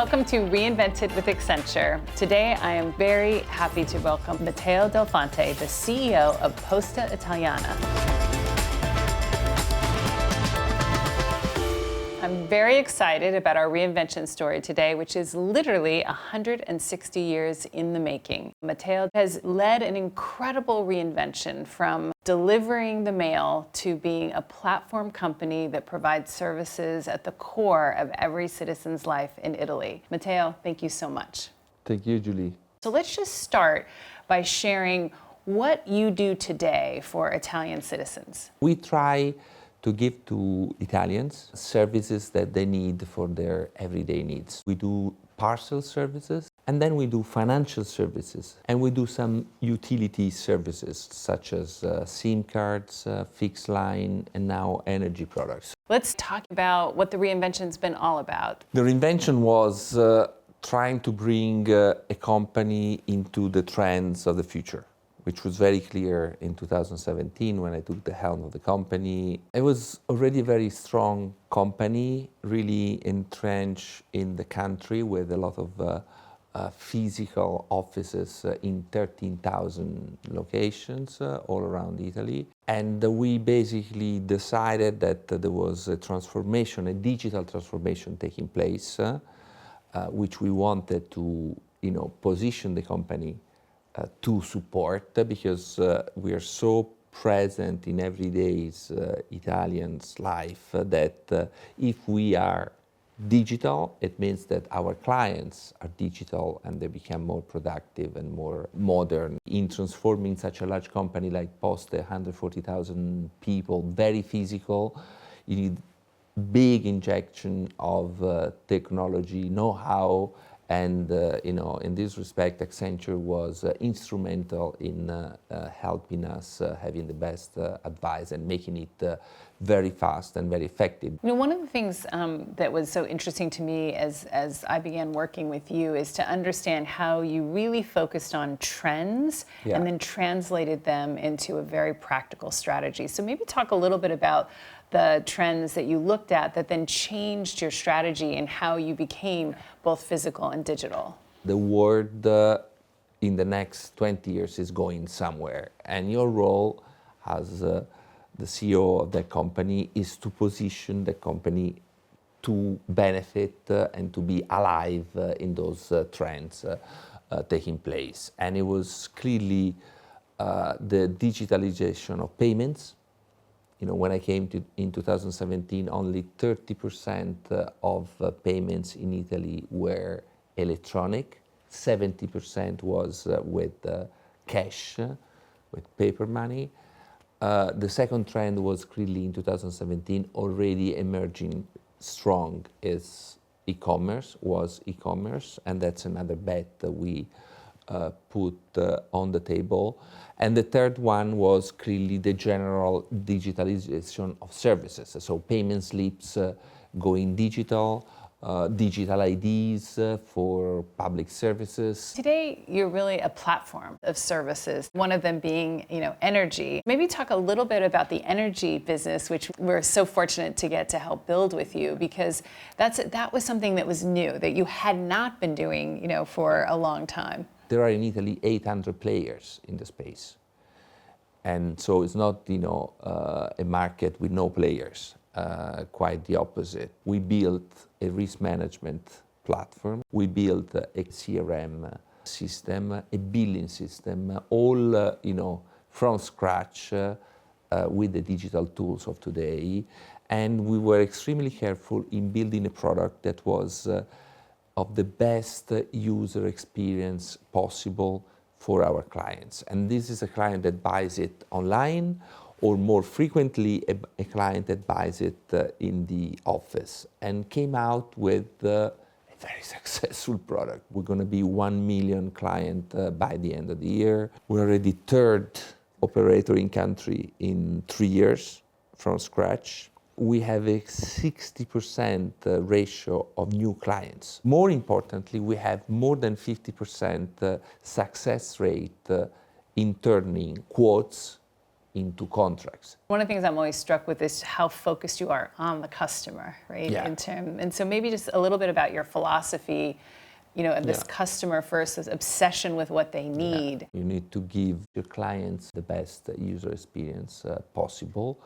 Welcome to Reinvented with Accenture. Today, I am very happy to welcome Matteo Del Fante, the CEO of Poste Italiane. I'm very excited about our reinvention story today, which is literally 160 years in the making. Matteo has led an incredible reinvention from delivering the mail to being a platform company that provides services at the core of every citizen's life in Italy. Matteo, thank you so much. Thank you, Julie. So let's just start by sharing what you do today for Italian citizens. We try to give to Italians services that they need for their everyday needs. We do parcel services, and then we do financial services, and we do some utility services such as SIM cards, fixed line, and now energy products. Let's talk about what the reinvention's been all about. The reinvention was trying to bring a company into the trends of the future, which was very clear in 2017 when I took the helm of the company. It was already a very strong company, really entrenched in the country with a lot of physical offices in 13,000 locations all around Italy. And we basically decided that there was a transformation, a digital transformation taking place, which we wanted to, position the company to support, because we are so present in everyday's Italians' life that if we are digital, it means that our clients are digital and they become more productive and more modern. In transforming such a large company like Poste, 140,000 people, very physical, you need big injection of technology, know-how, and in this respect, Accenture was instrumental in helping us having the best advice and making it very fast and very effective. One of the things that was so interesting to me as I began working with you is to understand how you really focused on trends and then translated them into a very practical strategy. So maybe talk a little bit about the trends that you looked at that then changed your strategy and how you became both physical and digital. The world in the next 20 years is going somewhere, and your role as the CEO of that company is to position the company to benefit and to be alive in those trends taking place. And it was clearly the digitalization of payments. When I came in 2017, only 30% of payments in Italy were electronic. 70% was with cash, with paper money. The second trend was clearly in 2017 already emerging strong is e-commerce, and that's another bet that we put on the table. And the third one was clearly the general digitalization of services. So payment slips going digital, digital IDs for public services. Today, you're really a platform of services, one of them being, energy. Maybe talk a little bit about the energy business, which we're so fortunate to get to help build with you, because that was something that was new, that you had not been doing, for a long time. There are in Italy 800 players in the space. And so it's not, a market with no players, quite the opposite. We built a risk management platform. We built a CRM system, a billing system, all, from scratch with the digital tools of today. And we were extremely careful in building a product that was of the best user experience possible for our clients. And this is a client that buys it online, or more frequently, a client that buys it in the office, and came out with a very successful product. We're going to be 1 million client by the end of the year. We're already third operator in country in 3 years from scratch. We have a 60% ratio of new clients. More importantly, we have more than 50% success rate in turning quotes into contracts. One of the things I'm always struck with is how focused you are on the customer, right? Yeah. And so maybe just a little bit about your philosophy, this customer first, this obsession with what they need. Yeah. You need to give your clients the best user experience possible.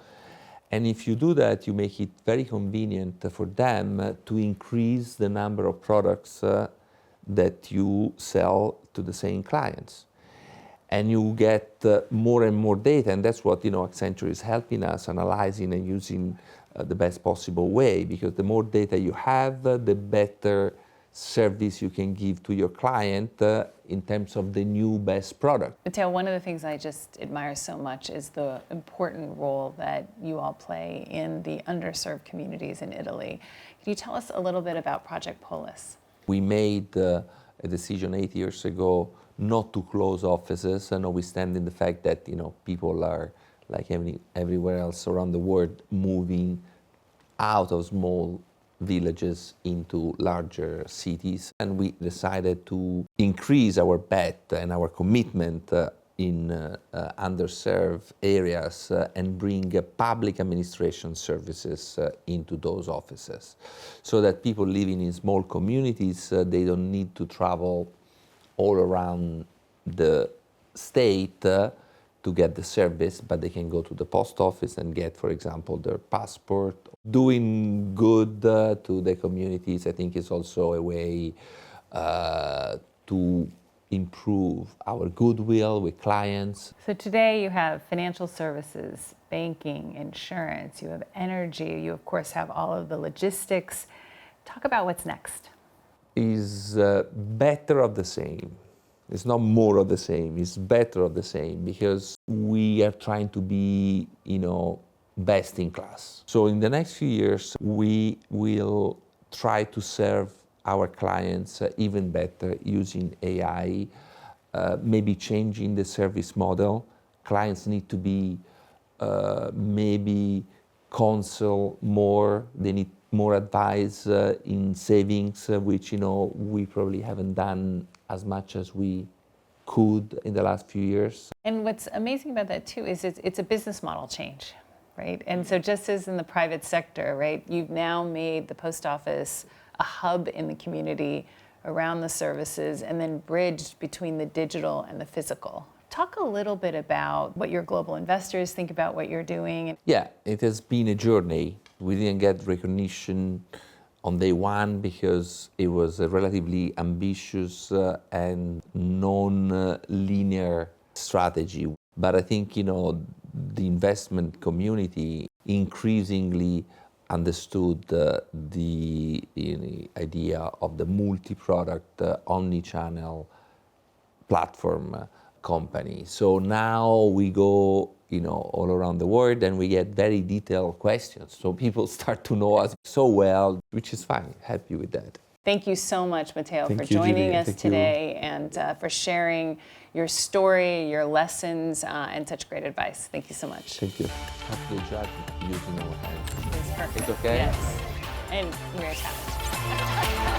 And if you do that, you make it very convenient for them to increase the number of products that you sell to the same clients. And you get more and more data, and that's what Accenture is helping us analyzing and using the best possible way, because the more data you have, the better service you can give to your client in terms of the new best product. Matteo, one of the things I just admire so much is the important role that you all play in the underserved communities in Italy. Can you tell us a little bit about Project Polis? We made a decision 8 years ago not to close offices, notwithstanding the fact that people are, like everywhere else around the world, moving out of small villages into larger cities. And we decided to increase our bet and our commitment in underserved areas and bring public administration services into those offices, so that people living in small communities, they don't need to travel all around the state to get the service, but they can go to the post office and get, for example, their passport. Doing good to the communities, I think, is also a way to improve our goodwill with clients. So today you have financial services, banking, insurance, you have energy, you of course have all of the logistics. Talk about what's next. Is better of the same. It's not more of the same, it's better of the same, because we are trying to be, best in class. So in the next few years, we will try to serve our clients even better using AI, maybe changing the service model. Clients need to be maybe counsel more, they need more advice in savings, which we probably haven't done as much as we could in the last few years. And what's amazing about that too is it's a business model change, right? And so just as in the private sector, right, you've now made the post office a hub in the community around the services and then bridged between the digital and the physical. Talk a little bit about what your global investors think about what you're doing. Yeah, it has been a journey. We didn't get recognition on day one because it was a relatively ambitious and non-linear strategy. But I think, the investment community increasingly understood the idea of the multi-product, omni-channel platform company. So now we go all around the world and we get very detailed questions. So people start to know us so well, which is fine. Happy with that. Thank you so much, Matteo, Thank for you, joining Julie. us Thank today and for sharing your story, your lessons, and such great advice. Thank you so much. Thank you. Happy to judge using our hands. It's perfect. It's okay? Yes. And we're attached.